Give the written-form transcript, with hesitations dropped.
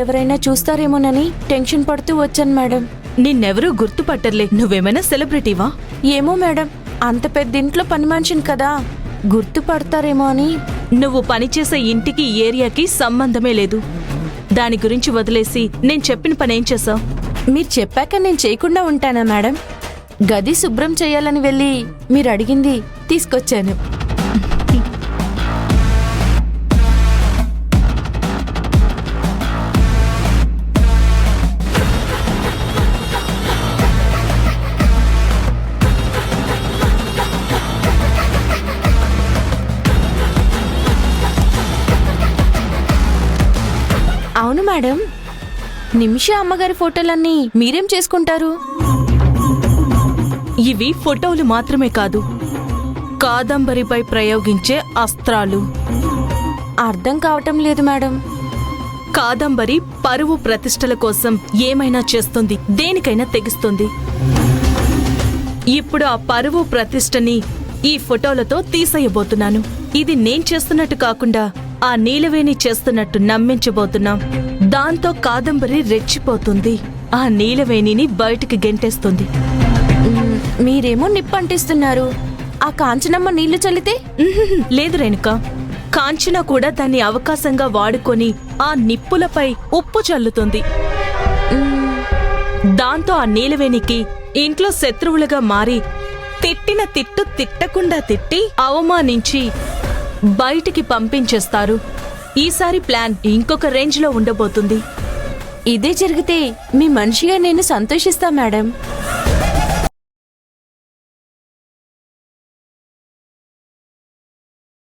ఎవరైనా చూస్తారేమోనని టెన్షన్ పడుతూ వచ్చాను మేడం. నిన్నెవరూ గుర్తుపట్టర్లే. నువ్వేమైనా సెలబ్రిటీవా? ఏమో మేడం, అంత పెద్ద ఇంట్లో పని మనిషిని కదా, గుర్తుపడతారేమో అని. నువ్వు పనిచేసే ఇంటికి ఏరియాకి సంబంధమే లేదు. దాని గురించి వదిలేసి నేను చెప్పిన పని ఏం చేసావు? మీరు చెప్పాక నేను చేయకుండా ఉంటానా మేడం? గది శుభ్రం చేయాలని వెళ్ళి మీరు అడిగింది తీసుకొచ్చాను. అవును మేడం, నిమిష అమ్మగారి ఫోటోలన్నీ మీరేం చేసుకుంటారు? ఇవి ఫోటోలు మాత్రమే కాదు, కాదంబరిపై ప్రయోగించే అస్త్రాలు. అర్థం కావటం లేదు మేడం. కాదంబరి పరువు ప్రతిష్టల కోసం ఏమైనా చేస్తుంది, దేనికైనా తెగిస్తుంది. ఇప్పుడు ఆ పరువు ప్రతిష్టని ఈ ఫోటోలతో తీసేయబోతున్నాను. ఇది నేను చేస్తున్నట్టు కాకుండా ఆ నీలవేణి చేస్తున్నట్టు నమ్మించబోతున్నాం. దాంతో కాదంబరి రెచ్చిపోతుంది, ఆ నీలవేణిని బయటికి గెంటేస్తుంది. మీరేమో నిప్పంటిస్తున్నారు, ఆ కాంచనమ్మ నీళ్లు చల్లితే? లేదు రేణుక, కాంచన కూడా దాన్ని అవకాశంగా వాడుకొని ఆ నిప్పులపై ఉప్పు చల్లుతుంది. దాంతో ఆ నీలవేణికి ఇంట్లో శత్రువులుగా మారి తిట్టిన తిట్టు తిట్టకుండా తిట్టి అవమానించి బయటికి పంపించేస్తారు. ఈసారి ప్లాన్ ఇంకొక రేంజ్లో ఉండబోతుంది. ఇదే జరిగితే మీ మనిషిగా నేను సంతోషిస్తా మేడం.